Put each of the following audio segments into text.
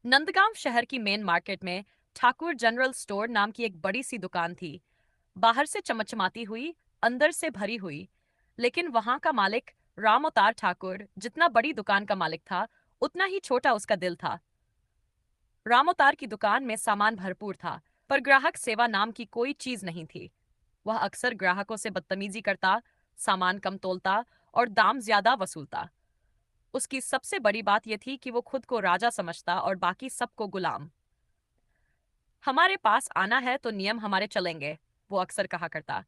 नंदगांव शहर की main market में ठाकुर जनरल स्टोर नाम की एक बड़ी सी दुकान थी। बाहर से चमचमाती हुई, अंदर से भरी हुई। लेकिन वहां का मालिक राम अवतार ठाकुर जितना बड़ी दुकान का मालिक था, उतना ही छोटा उसका दिल था। राम अवतार की दुकान में सामान भरपूर था, पर ग्राहक सेवा नाम की कोई चीज नहीं थी। वह अक्सर ग्राहकों से बदतमीजी करता, सामान कम तोलता और दाम ज्यादा वसूलता। उसकी सबसे बड़ी बात यह थी कि वो खुद को राजा समझता और बाकी सबको गुलाम। हमारे पास आना है तो नियम हमारे चलेंगे, वो अक्सर कहा करता।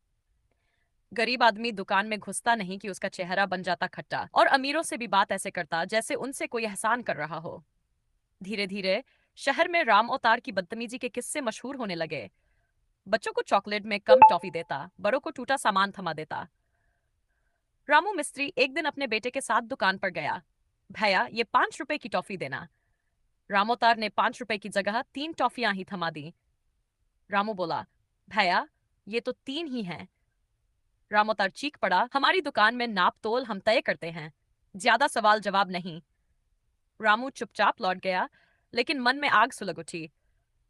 गरीब आदमी दुकान में घुसता नहीं कि उसका चेहरा बन जाता खट्टा, और अमीरों से भी बात ऐसे करता जैसे उनसे कोई एहसान कर रहा हो। धीरे धीरे शहर में राम अवतार की बदतमीजी के किस्से मशहूर होने लगे। बच्चों को चॉकलेट में कम टॉफी देता, बड़ों को टूटा सामान थमा देता। रामू मिस्त्री एक दिन अपने बेटे के साथ दुकान पर गया। भैया, ये 5 रुपए की टॉफी देना। राम अवतार ने 5 रुपए की जगह 3 टॉफियां ही थमा दी। रामू बोला, भैया, ये तो 3 ही हैं। रामोतार चीख पड़ा, हमारी दुकान में नाप तोल हम तय करते हैं, ज्यादा सवाल जवाब नहीं। रामू चुपचाप लौट गया, लेकिन मन में आग सुलग उठी।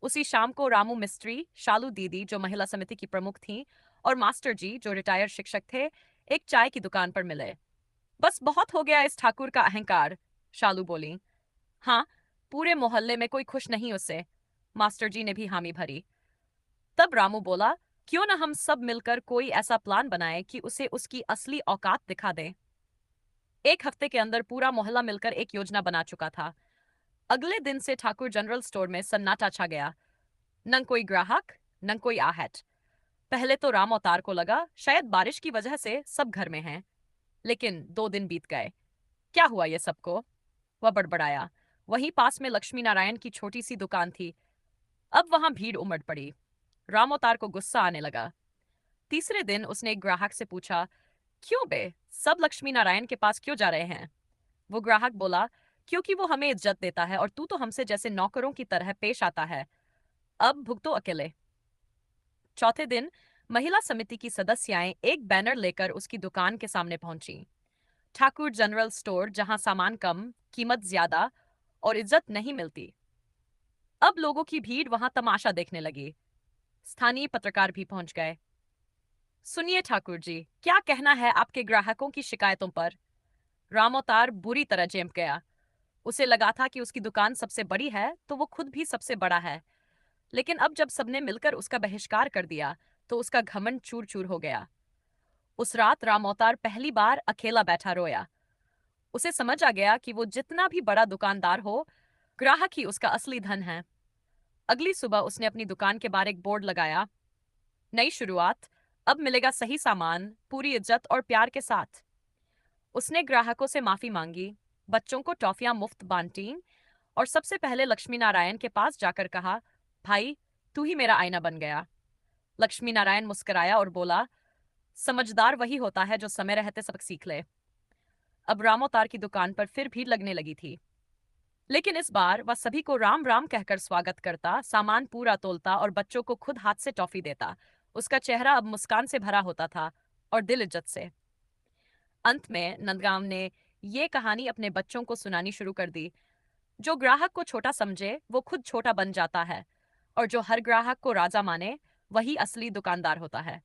उसी शाम को रामू मिस्त्री, शालू दीदी जो महिला समिति की प्रमुख थी, और मास्टर जी जो रिटायर्ड शिक्षक थे, एक चाय की दुकान पर मिले। बस बहुत हो गया इस ठाकुर का अहंकार, शालू बोली। हाँ, पूरे मोहल्ले में कोई खुश नहीं उससे, मास्टर जी ने भी हामी भरी। तब रामू बोला, क्यों ना हम सब मिलकर कोई ऐसा प्लान बनाए कि उसे उसकी असली औकात दिखा दें। एक हफ्ते के अंदर पूरा मोहल्ला मिलकर एक योजना बना चुका था। अगले दिन से ठाकुर जनरल स्टोर में सन्नाटा छा गया। न कोई ग्राहक, न कोई आहट। पहले तो राम अवतार को लगा शायद बारिश की वजह से सब घर में हैं। लेकिन 2 दिन बीत गए। क्या हुआ ये सबको? वह बड़बड़ाया। वहीं पास में लक्ष्मी नारायण की छोटी सी दुकान थी। अब वहां भीड़ उमड़ पड़ी। राम अवतार को गुस्सा आने लगा। तीसरे दिन उसने एक ग्राहक से पूछा, क्यों बे, सब लक्ष्मी नारायण के पास क्यों जा रहे हैं? वो ग्राहक बोला, क्योंकि वो हमें इज्जत देता है और तू तो हमसे जैसे नौकरों की तरह पेश आता है। अब भुगतो अकेले। चौथे दिन महिला समिति की सदस्याएं एक बैनर लेकर उसकी दुकान के सामने पहुंची। ठाकुर जनरल स्टोर, जहां सामान कम, कीमत ज्यादा और इज्जत नहीं मिलती। अब लोगों की भीड़ वहां तमाशा देखने लगी। स्थानीय पत्रकार भी पहुंच गए। सुनिए ठाकुर जी, क्या कहना है आपके ग्राहकों की शिकायतों पर? राम अवतार बुरी तरह चेंप गया। उसे लगा था कि उसकी दुकान सबसे बड़ी है तो वो खुद भी सबसे बड़ा है। लेकिन अब जब सबने मिलकर उसका बहिष्कार कर दिया, तो उसका घमंड चूर चूर हो गया। उस रात राम अवतार पहली बार अकेला बैठा रोया। उसे समझ आ गया कि वो जितना भी बड़ा दुकानदार हो, ग्राहक ही उसका असली धन है। अगली सुबह उसने अपनी दुकान के बाहर एक बोर्ड लगाया, नई शुरुआत, अब मिलेगा सही सामान, पूरी इज्जत और प्यार के साथ। उसने ग्राहकों से माफी मांगी, बच्चों को टॉफियां मुफ्त बांटी, और सबसे पहले लक्ष्मी नारायण के पास जाकर कहा, भाई, तू ही मेरा आईना बन गया। लक्ष्मी नारायण मुस्कुराया और बोला, समझदार वही होता है जो समय रहते सबक सीख ले। अब रामोतार की दुकान पर फिर भीड़ लगने लगी थी। लेकिन इस बार वह सभी को राम राम कहकर स्वागत करता, सामान पूरा तोलता और बच्चों को खुद हाथ से टॉफी देता। उसका चेहरा अब मुस्कान से भरा होता था, और दिल इज्जत से। अंत में नंदगांव ने ये कहानी अपने बच्चों को सुनानी शुरू कर दी। जो ग्राहक को छोटा समझे वो खुद छोटा बन जाता है, और जो हर ग्राहक को राजा माने वही असली दुकानदार होता है।